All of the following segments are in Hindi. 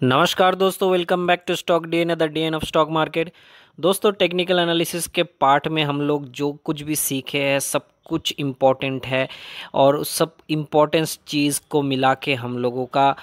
नमस्कार दोस्तों, welcome back to stock day the day of stock market. दोस्तों, टेक्निकल एनालिसिस के पार्ट में हम लोग जो कुछ भी सीखे हैं सब कुछ इम्पोर्टेंट है और उस सब इम्पोर्टेंस चीज़ को मिला के हम लोगों का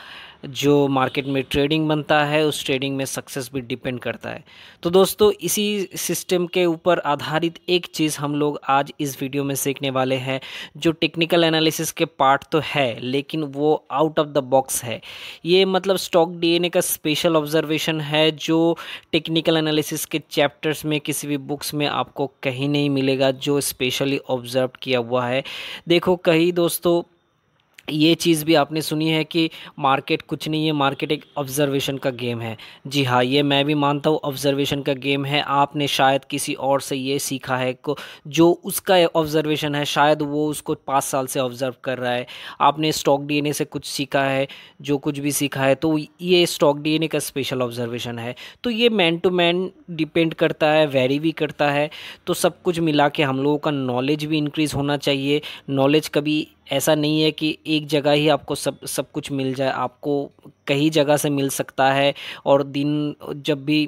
जो मार्केट में ट्रेडिंग बनता है उस ट्रेडिंग में सक्सेस भी डिपेंड करता है। तो दोस्तों, इसी सिस्टम के ऊपर आधारित एक चीज़ हम लोग आज इस वीडियो में सीखने वाले हैं, जो टेक्निकल एनालिसिस के पार्ट तो है लेकिन वो आउट ऑफ द बॉक्स है। ये मतलब स्टॉक डीएनए का स्पेशल ऑब्जर्वेशन है जो टेक्निकल एनालिसिस के चैप्टर्स में किसी भी बुक्स में आपको कहीं नहीं मिलेगा, जो स्पेशली ऑब्जर्व किया हुआ है। देखो, कहीं दोस्तों ये चीज़ भी आपने सुनी है कि मार्केट कुछ नहीं है, मार्केट एक ऑब्जर्वेशन का गेम है। जी हाँ, ये मैं भी मानता हूँ, ऑब्जर्वेशन का गेम है। आपने शायद किसी और से ये सीखा है को जो उसका ऑब्जर्वेशन है, शायद वो उसको 5 साल से ऑब्जर्व कर रहा है। आपने स्टॉक डीएनए से कुछ सीखा है, जो कुछ भी सीखा है, तो ये स्टॉक डीएनए का स्पेशल ऑब्जर्वेशन है। तो ये मैन टू मैन डिपेंड करता है, वेरी भी करता है। तो सब कुछ मिला के हम लोगों का नॉलेज भी इंक्रीज़ होना चाहिए। नॉलेज कभी ऐसा नहीं है कि एक जगह ही आपको सब कुछ मिल जाए, आपको कई जगह से मिल सकता है। और दिन जब भी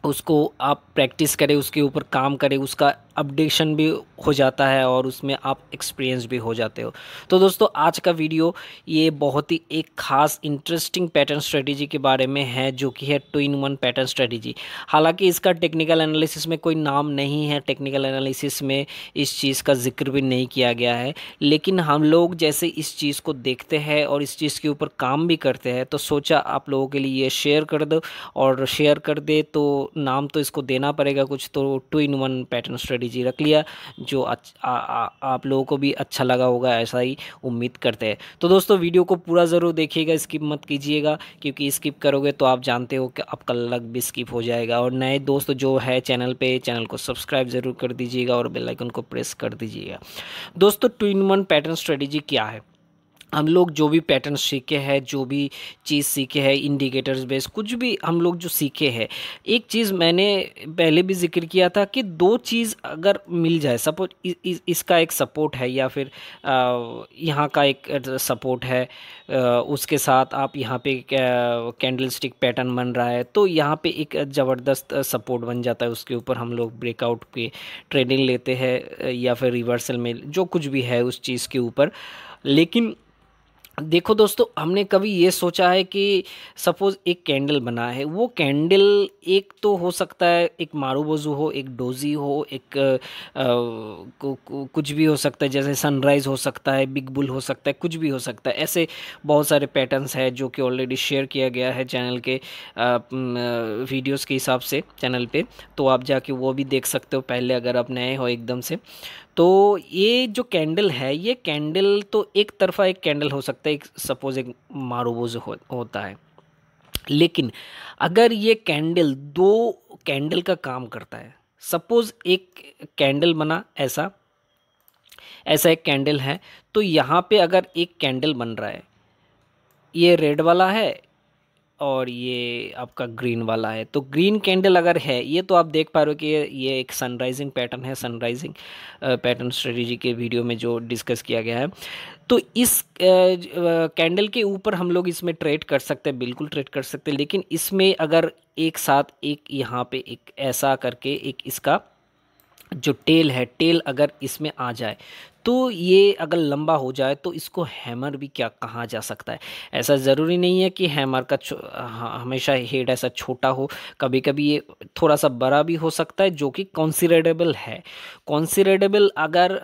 उसको आप प्रैक्टिस करें, उसके ऊपर काम करें, उसका अपडेशन भी हो जाता है और उसमें आप एक्सपीरियंस भी हो जाते हो। तो दोस्तों, आज का वीडियो ये बहुत ही एक खास इंटरेस्टिंग पैटर्न स्ट्रेटजी के बारे में है, जो कि है 2 in 1 पैटर्न स्ट्रेटजी। हालांकि इसका टेक्निकल एनालिसिस में कोई नाम नहीं है, टेक्निकल एनालिसिस में इस चीज़ का जिक्र भी नहीं किया गया है, लेकिन हम लोग जैसे इस चीज़ को देखते हैं और इस चीज़ के ऊपर काम भी करते हैं, तो सोचा आप लोगों के लिए ये शेयर कर दो। और शेयर कर दे तो नाम तो इसको देना पड़ेगा कुछ, तो 2 in 1 पैटर्न स्ट्रेटजी रख लिया, जो आप लोगों को भी अच्छा लगा होगा, ऐसा ही उम्मीद करते हैं। तो दोस्तों, वीडियो को पूरा ज़रूर देखिएगा, स्किप मत कीजिएगा, क्योंकि स्किप करोगे तो आप जानते हो कि आपका लग भी स्किप हो जाएगा। और नए दोस्त जो है चैनल को सब्सक्राइब ज़रूर कर दीजिएगा और बेल आइकन को प्रेस कर दीजिएगा। दोस्तों, 2 in 1 पैटर्न स्ट्रेटजी क्या है? हम लोग जो भी पैटर्न सीखे हैं, जो भी चीज़ सीखे हैं, इंडिकेटर्स बेस कुछ भी हम लोग जो सीखे हैं, एक चीज़ मैंने पहले भी जिक्र किया था कि दो चीज़ अगर मिल जाए, सपोज इसका एक सपोर्ट है या फिर यहाँ का एक सपोर्ट है, उसके साथ आप यहाँ पे कैंडल स्टिक पैटर्न बन रहा है, तो यहाँ पे एक ज़बरदस्त सपोर्ट बन जाता है। उसके ऊपर हम लोग ब्रेकआउट पे ट्रेडिंग लेते हैं या फिर रिवर्सल में, जो कुछ भी है उस चीज़ के ऊपर। लेकिन देखो दोस्तों, हमने कभी ये सोचा है कि सपोज़ एक कैंडल बना है, वो कैंडल एक तो हो सकता है एक मारूबोजू हो, एक डोजी हो, एक कुछ भी हो सकता है, जैसे सनराइज़ हो सकता है, बिग बुल हो सकता है, कुछ भी हो सकता है। ऐसे बहुत सारे पैटर्न्स हैं जो कि ऑलरेडी शेयर किया गया है चैनल के वीडियोस के हिसाब से चैनल पे, तो आप जाके वो भी देख सकते हो पहले, अगर आप नए हो एकदम से। तो ये जो कैंडल है, ये कैंडल तो एक तरफा एक कैंडल हो सकता है, एक सपोज एक मारूबोज होता है। लेकिन अगर ये कैंडल दो कैंडल का काम करता है, सपोज एक कैंडल बना, ऐसा ऐसा एक कैंडल है, तो यहाँ पे अगर एक कैंडल बन रहा है, ये रेड वाला है और ये आपका ग्रीन वाला है, तो ग्रीन कैंडल अगर है, ये तो आप देख पा रहे हो कि ये एक सनराइजिंग पैटर्न है, सनराइजिंग पैटर्न स्ट्रेटजी के वीडियो में जो डिस्कस किया गया है। तो इस कैंडल के ऊपर हम लोग इसमें ट्रेड कर सकते हैं, बिल्कुल ट्रेड कर सकते हैं। लेकिन इसमें अगर एक साथ एक यहाँ पे एक ऐसा करके एक इसका जो टेल है, टेल अगर इसमें आ जाए, तो ये अगर लंबा हो जाए तो इसको हैमर भी क्या कहा जा सकता है। ऐसा ज़रूरी नहीं है कि हैमर का हमेशा हेड ऐसा छोटा हो, कभी कभी ये थोड़ा सा बड़ा भी हो सकता है, जो कि कंसिडरेबल है। कंसिडरेबल अगर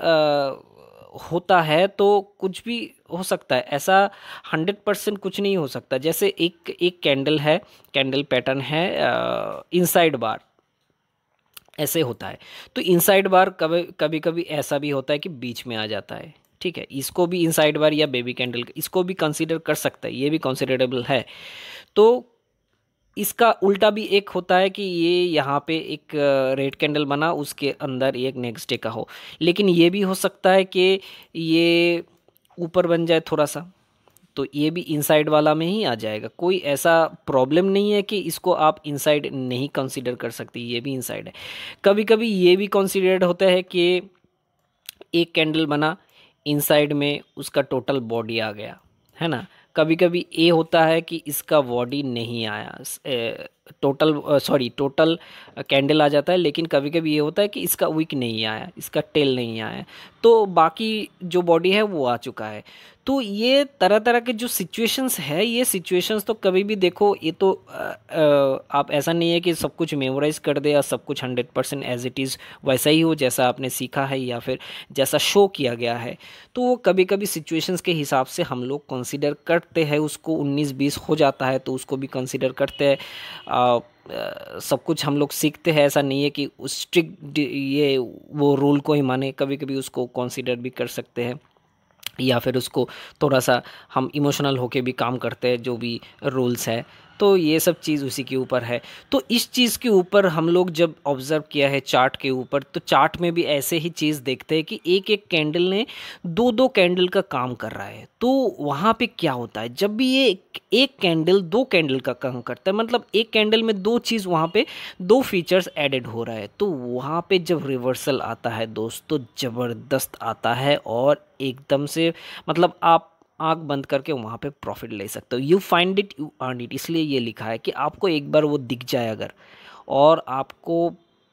होता है तो कुछ भी हो सकता है, ऐसा 100% कुछ नहीं हो सकता। जैसे एक एक कैंडल है, कैंडल पैटर्न है इनसाइड बार, ऐसे होता है। तो इनसाइड बार कभी कभी कभी ऐसा भी होता है कि बीच में आ जाता है, ठीक है। इसको भी इनसाइड बार या बेबी कैंडल इसको भी कंसीडर कर सकता है, ये भी कंसिडरेबल है। तो इसका उल्टा भी एक होता है कि ये यहाँ पे एक रेड कैंडल बना, उसके अंदर एक नेक्स्ट डे का हो। लेकिन ये भी हो सकता है कि ये ऊपर बन जाए थोड़ा सा, तो ये भी इनसाइड वाला में ही आ जाएगा। कोई ऐसा प्रॉब्लम नहीं है कि इसको आप इनसाइड नहीं कंसीडर कर सकती, ये भी इनसाइड है। कभी कभी ये भी कंसीडर्ड होता है कि एक कैंडल बना, इनसाइड में उसका टोटल बॉडी आ गया, है ना। कभी कभी ये होता है कि इसका बॉडी नहीं आया, टोटल कैंडल आ जाता है, लेकिन कभी कभी ये होता है कि इसका विक नहीं आया, इसका टेल नहीं आया, तो बाकी जो बॉडी है वो आ चुका है। तो ये तरह तरह के जो सिचुएशंस है, ये सिचुएशंस तो कभी भी देखो, ये तो आप ऐसा नहीं है कि सब कुछ मेमोराइज कर दे या सब कुछ 100% एज इट इज़ वैसा ही हो जैसा आपने सीखा है या फिर जैसा शो किया गया है। तो वो कभी कभी सिचुएशंस के हिसाब से हम लोग कंसीडर करते हैं उसको, 19-20 हो जाता है तो उसको भी कंसीडर करते हैं। सब कुछ हम लोग सीखते हैं, ऐसा नहीं है कि स्ट्रिक्ट ये वो रूल को ही माने, कभी कभी उसको कंसीडर भी कर सकते हैं या फिर उसको थोड़ा सा हम इमोशनल होके भी काम करते हैं, जो भी रूल्स है। तो ये सब चीज़ उसी के ऊपर है। तो इस चीज़ के ऊपर हम लोग जब ऑब्ज़र्व किया है चार्ट के ऊपर, तो चार्ट में भी ऐसे ही चीज़ देखते हैं कि एक एक कैंडल ने दो दो कैंडल का काम कर रहा है। तो वहाँ पे क्या होता है, जब भी ये एक कैंडल दो कैंडल का काम करता है, मतलब एक कैंडल में दो चीज़, वहाँ पे दो फीचर्स एडेड हो रहा है, तो वहाँ पे जब रिवर्सल आता है दोस्तों, ज़बरदस्त आता है और एकदम से मतलब आप आंख बंद करके वहाँ पे प्रॉफिट ले सकते हो। You find it you earn it, इसलिए ये लिखा है कि आपको एक बार वो दिख जाए अगर, और आपको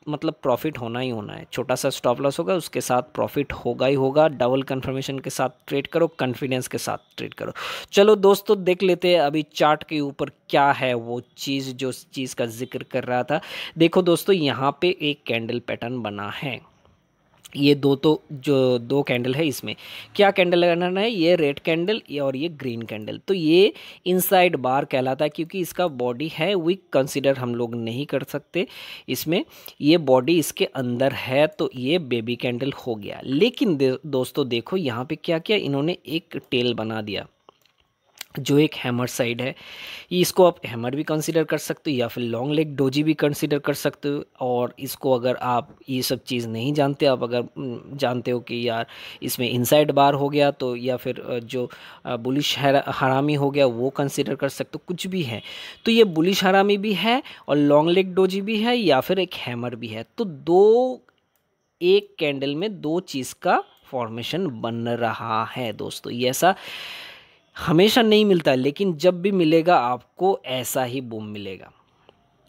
मतलब प्रॉफिट होना ही होना है। छोटा सा स्टॉप लॉस होगा, उसके साथ प्रॉफिट होगा ही होगा। डबल कंफर्मेशन के साथ ट्रेड करो, कॉन्फिडेंस के साथ ट्रेड करो। चलो दोस्तों, देख लेते हैं अभी चार्ट के ऊपर क्या है वो चीज़ जो चीज़ का जिक्र कर रहा था। देखो दोस्तों, यहाँ पे एक कैंडल पैटर्न बना है, ये जो दो कैंडल है, इसमें क्या कैंडल लगाना है, ये रेड कैंडल और ये ग्रीन कैंडल। तो ये इनसाइड बार कहलाता है, क्योंकि इसका बॉडी है वीक कंसीडर हम लोग नहीं कर सकते इसमें, ये बॉडी इसके अंदर है, तो ये बेबी कैंडल हो गया। लेकिन दोस्तों देखो यहाँ पे क्या किया इन्होंने, एक टेल बना दिया जो एक हैमर साइड है। इसको आप हैमर भी कंसीडर कर सकते हो या फिर लॉन्ग लेग डोजी भी कंसीडर कर सकते हो। और इसको अगर आप ये सब चीज़ नहीं जानते, आप अगर जानते हो कि यार इसमें इनसाइड बार हो गया, तो या फिर जो बुलिश हरामी हो गया वो कंसीडर कर सकते हो, कुछ भी है। तो ये बुलिश हरामी भी है और लॉन्ग लेग डोजी भी है या फिर एक हैमर भी है। तो एक कैंडल में दो चीज़ का फॉर्मेशन बन रहा है दोस्तों। ये ऐसा हमेशा नहीं मिलता, लेकिन जब भी मिलेगा आपको ऐसा ही बूम मिलेगा,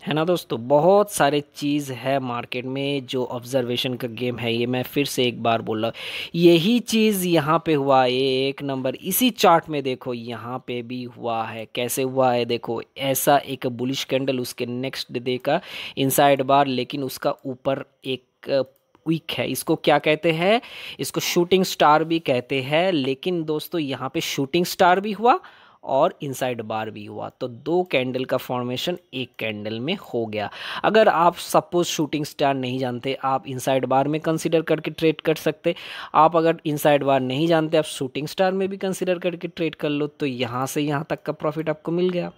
है ना दोस्तों। बहुत सारे चीज़ है मार्केट में जो ऑब्जर्वेशन का गेम है, ये मैं फिर से एक बार बोल रहा हूँ। यही चीज़ यहाँ पे हुआ, ये एक नंबर इसी चार्ट में देखो यहाँ पे भी हुआ है। कैसे हुआ है देखो, ऐसा एक बुलिश कैंडल, उसके नेक्स्ट डे का इनसाइड बार, लेकिन उसका ऊपर एक वीक है। इसको क्या कहते हैं, इसको शूटिंग स्टार भी कहते हैं। लेकिन दोस्तों यहाँ पे शूटिंग स्टार भी हुआ और इनसाइड बार भी हुआ, तो दो कैंडल का फॉर्मेशन एक कैंडल में हो गया। अगर आप सपोज शूटिंग स्टार नहीं जानते, आप इनसाइड बार में कंसीडर करके ट्रेड कर सकते। आप अगर इनसाइड बार नहीं जानते, आप शूटिंग स्टार में भी कंसीडर करके ट्रेड कर लो, तो यहाँ से यहाँ तक का प्रॉफिट आपको मिल गया,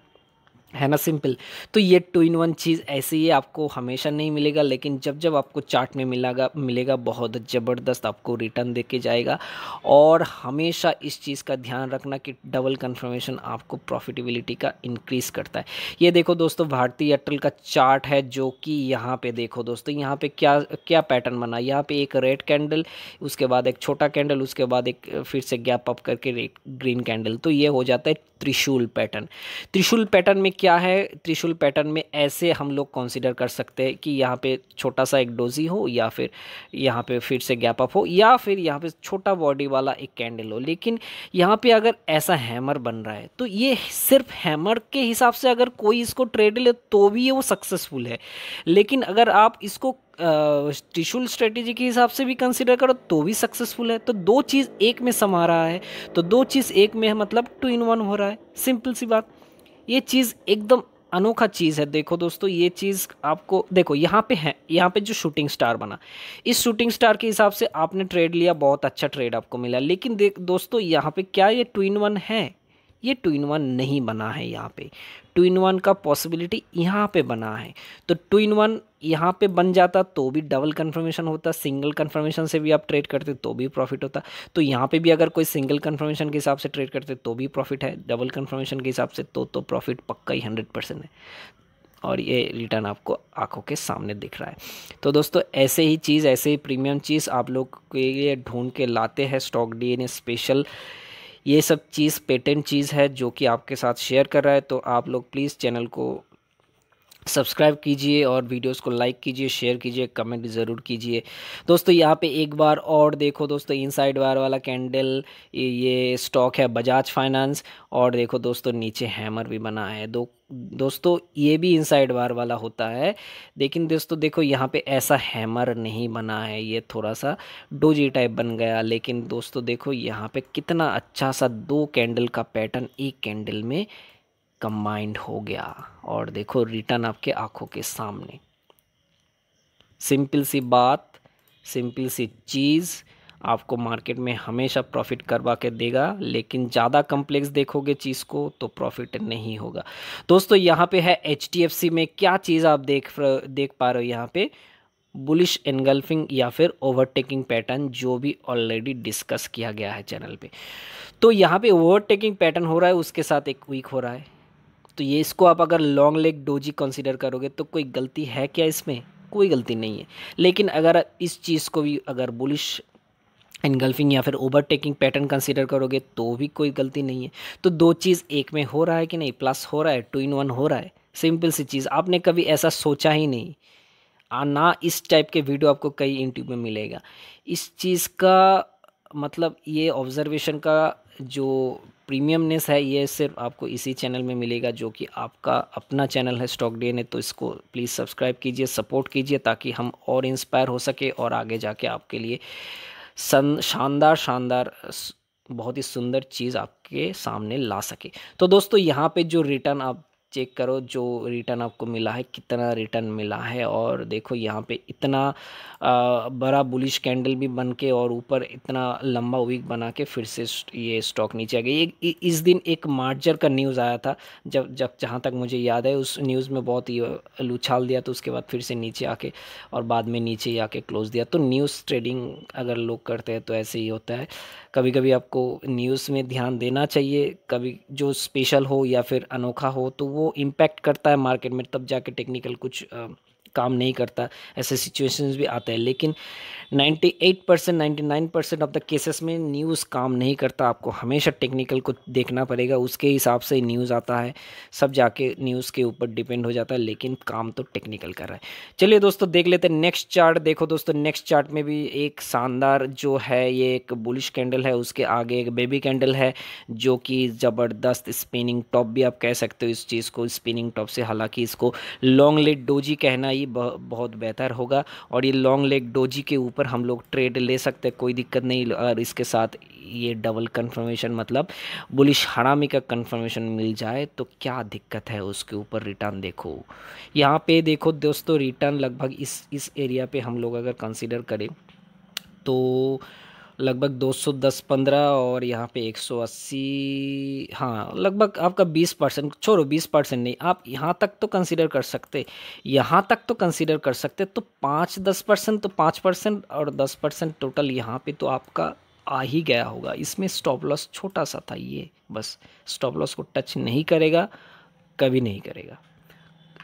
है ना, सिंपल। तो ये 2 in 1 चीज़ ऐसे ही आपको हमेशा नहीं मिलेगा, लेकिन जब जब आपको चार्ट में मिलेगा बहुत ज़बरदस्त आपको रिटर्न दे के जाएगा। और हमेशा इस चीज़ का ध्यान रखना कि डबल कंफर्मेशन आपको प्रॉफिटेबिलिटी का इंक्रीज़ करता है। ये देखो दोस्तों, भारतीय एयरटेल का चार्ट है, जो कि यहाँ पे देखो दोस्तों, यहाँ पे क्या क्या पैटर्न बना। यहाँ पे एक रेड कैंडल, उसके बाद एक छोटा कैंडल, उसके बाद एक फिर से गैप अप करके रेड ग्रीन कैंडल। तो ये हो जाता है त्रिशूल पैटर्न। त्रिशूल पैटर्न में क्या है, त्रिशूल पैटर्न में ऐसे हम लोग कंसीडर कर सकते हैं कि यहाँ पे छोटा सा एक डोजी हो, या फिर यहाँ पे फिर से गैप अप हो, या फिर यहाँ पे छोटा बॉडी वाला एक कैंडल हो। लेकिन यहाँ पे अगर ऐसा हैमर बन रहा है, तो ये सिर्फ हैमर के हिसाब से अगर कोई इसको ट्रेड ले तो भी ये वो सक्सेसफुल है। लेकिन अगर आप इसको त्रिशूल स्ट्रेटेजी के हिसाब से भी कंसीडर करो तो भी सक्सेसफुल है। तो दो चीज़ एक में समा रहा है, तो दो चीज़ एक में है, मतलब 2 in 1 हो रहा है, सिंपल सी बात। ये चीज़ एकदम अनोखा चीज़ है। देखो दोस्तों, ये चीज़ आपको देखो यहाँ पे है, यहाँ पे जो शूटिंग स्टार बना, इस शूटिंग स्टार के हिसाब से आपने ट्रेड लिया, बहुत अच्छा ट्रेड आपको मिला। लेकिन दोस्तों यहाँ पे क्या ये 2 in 1 है, ये 2 in 1 नहीं बना है। यहाँ पे 2 in 1 का पॉसिबिलिटी यहाँ पे बना है। तो 2 in 1 यहाँ पे बन जाता तो भी डबल कंफर्मेशन होता, सिंगल कंफर्मेशन से भी आप ट्रेड करते तो भी प्रॉफिट होता। तो यहाँ पे भी अगर कोई सिंगल कंफर्मेशन के हिसाब से ट्रेड करते तो भी प्रॉफिट है, डबल कंफर्मेशन के हिसाब से तो प्रॉफिट पक्का ही 100% है। और ये रिटर्न आपको आंखों के सामने दिख रहा है। तो दोस्तों, ऐसे ही चीज़, ऐसे ही प्रीमियम चीज़ आप लोग के लिए ढूंढ के लाते हैं स्टॉक डीएनए स्पेशल। ये सब चीज़ पेटेंट चीज़ है जो कि आपके साथ शेयर कर रहा है, तो आप लोग प्लीज़ चैनल को सब्सक्राइब कीजिए और वीडियोस को लाइक कीजिए, शेयर कीजिए, कमेंट ज़रूर कीजिए। दोस्तों यहाँ पे एक बार और देखो दोस्तों, इनसाइड वार वाला कैंडल, ये स्टॉक है बजाज फाइनेंस। और देखो दोस्तों नीचे हैमर भी बना है। दोस्तों ये भी इनसाइड वार वाला होता है, लेकिन दोस्तों देखो यहाँ पे ऐसा हैमर नहीं बना है, ये थोड़ा सा डोजी टाइप बन गया। लेकिन दोस्तों देखो यहाँ पे कितना अच्छा सा 2 कैंडल का पैटर्न एक कैंडल में कंबाइंड हो गया, और देखो रिटर्न आपके आंखों के सामने। सिंपल सी बात, सिंपल सी चीज़ आपको मार्केट में हमेशा प्रॉफिट करवा के देगा, लेकिन ज़्यादा कम्प्लेक्स देखोगे चीज़ को तो प्रॉफिट नहीं होगा। दोस्तों यहाँ पे है HDFC में क्या चीज़ आप देख पा रहे हो, यहाँ पे बुलिश एनगल्फिंग या फिर ओवरटेकिंग पैटर्न, जो भी ऑलरेडी डिस्कस किया गया है चैनल पे। तो यहाँ पे ओवरटेकिंग पैटर्न हो रहा है, उसके साथ एक वीक हो रहा है। तो ये इसको आप अगर लॉन्ग लेग डोजी कंसीडर करोगे तो कोई गलती है क्या इसमें? कोई गलती नहीं है। लेकिन अगर आप इस चीज़ को भी अगर बुलिश एनगल्फिंग या फिर ओवरटेकिंग पैटर्न कंसीडर करोगे तो भी कोई गलती नहीं है। तो 2 चीज़ एक में हो रहा है कि नहीं, प्लस हो रहा है, 2 in 1 हो रहा है। सिंपल सी चीज़, आपने कभी ऐसा सोचा ही नहीं, ना इस टाइप के वीडियो आपको कई यूट्यूब में मिलेगा। इस चीज़ का मतलब ये ऑब्जर्वेशन का जो प्रीमियमनेस है, ये सिर्फ आपको इसी चैनल में मिलेगा, जो कि आपका अपना चैनल है स्टॉक डीएनए। तो इसको प्लीज़ सब्सक्राइब कीजिए, सपोर्ट कीजिए, ताकि हम और इंस्पायर हो सके और आगे जाके आपके लिए शानदार शानदार बहुत ही सुंदर चीज़ आपके सामने ला सके। तो दोस्तों यहाँ पे जो रिटर्न आप चेक करो, जो रिटर्न आपको मिला है, कितना रिटर्न मिला है। और देखो यहाँ पे इतना बड़ा बुलिश कैंडल भी बन के और ऊपर इतना लंबा वीक बना के फिर से ये स्टॉक नीचे आ गई। इस दिन एक मार्जर का न्यूज़ आया था, जब जब जहाँ तक मुझे याद है उस न्यूज़ में बहुत ही उछाल दिया, तो उसके बाद फिर से नीचे आके और बाद में नीचे ही आके क्लोज दिया। तो न्यूज़ ट्रेडिंग अगर लोग करते हैं तो ऐसे ही होता है। कभी कभी आपको न्यूज़ में ध्यान देना चाहिए, कभी जो स्पेशल हो या फिर अनोखा हो तो वो इम्पैक्ट करता है मार्केट में, तब जाके टेक्निकल कुछ काम नहीं करता, ऐसे सिचुएशंस भी आते हैं। लेकिन 98% 99% ऑफ द केसेस में न्यूज़ काम नहीं करता, आपको हमेशा टेक्निकल को देखना पड़ेगा, उसके हिसाब से न्यूज़ आता है, सब जाके न्यूज़ के ऊपर डिपेंड हो जाता है, लेकिन काम तो टेक्निकल कर रहा है। चलिए दोस्तों देख लेते हैं नेक्स्ट चार्ट। देखो दोस्तों नेक्स्ट चार्ट में भी एक शानदार जो है, ये एक बुलिश कैंडल है, उसके आगे एक बेबी कैंडल है जो कि ज़बरदस्त स्पिनिंग टॉप भी आप कह सकते हो इस चीज़ को, स्पिनिंग टॉप से। हालांकि इसको लॉन्ग लेग डोजी कहना ही बहुत बेहतर होगा, और ये लॉन्ग लेग डोजी के ऊपर हम लोग ट्रेड ले सकते हैं, कोई दिक्कत नहीं। और इसके साथ ये डबल कंफर्मेशन मतलब बुलिश हरामी का कंफर्मेशन मिल जाए तो क्या दिक्कत है, उसके ऊपर रिटर्न देखो। यहाँ पे देखो दोस्तों रिटर्न लगभग इस एरिया पे हम लोग अगर कंसीडर करें तो लगभग 210-15 और यहाँ पे 180, हाँ लगभग आपका 20%, छोड़ो 20% नहीं, आप यहाँ तक तो कंसीडर कर सकते, यहाँ तक तो कंसीडर कर सकते। तो 5-10%, तो 5% और 10% टोटल यहाँ पे तो आपका आ ही गया होगा। इसमें स्टॉप लॉस छोटा सा था, ये बस स्टॉप लॉस को टच नहीं करेगा, कभी नहीं करेगा,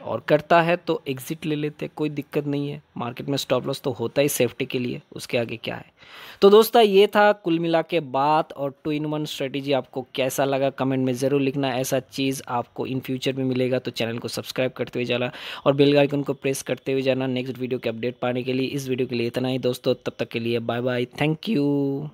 और करता है तो एग्जिट ले लेते, कोई दिक्कत नहीं है। मार्केट में स्टॉप लॉस तो होता ही सेफ्टी के लिए, उसके आगे क्या है। तो दोस्तों ये था कुल मिला के बात। और 2 in 1 स्ट्रेटेजी आपको कैसा लगा कमेंट में ज़रूर लिखना। ऐसा चीज़ आपको इन फ्यूचर में मिलेगा तो चैनल को सब्सक्राइब करते हुए जाना और बेल आइकन को प्रेस करते हुए जाना नेक्स्ट वीडियो के अपडेट पाने के लिए। इस वीडियो के लिए इतना ही दोस्तों, तब तक के लिए बाय बाय, थैंक यू।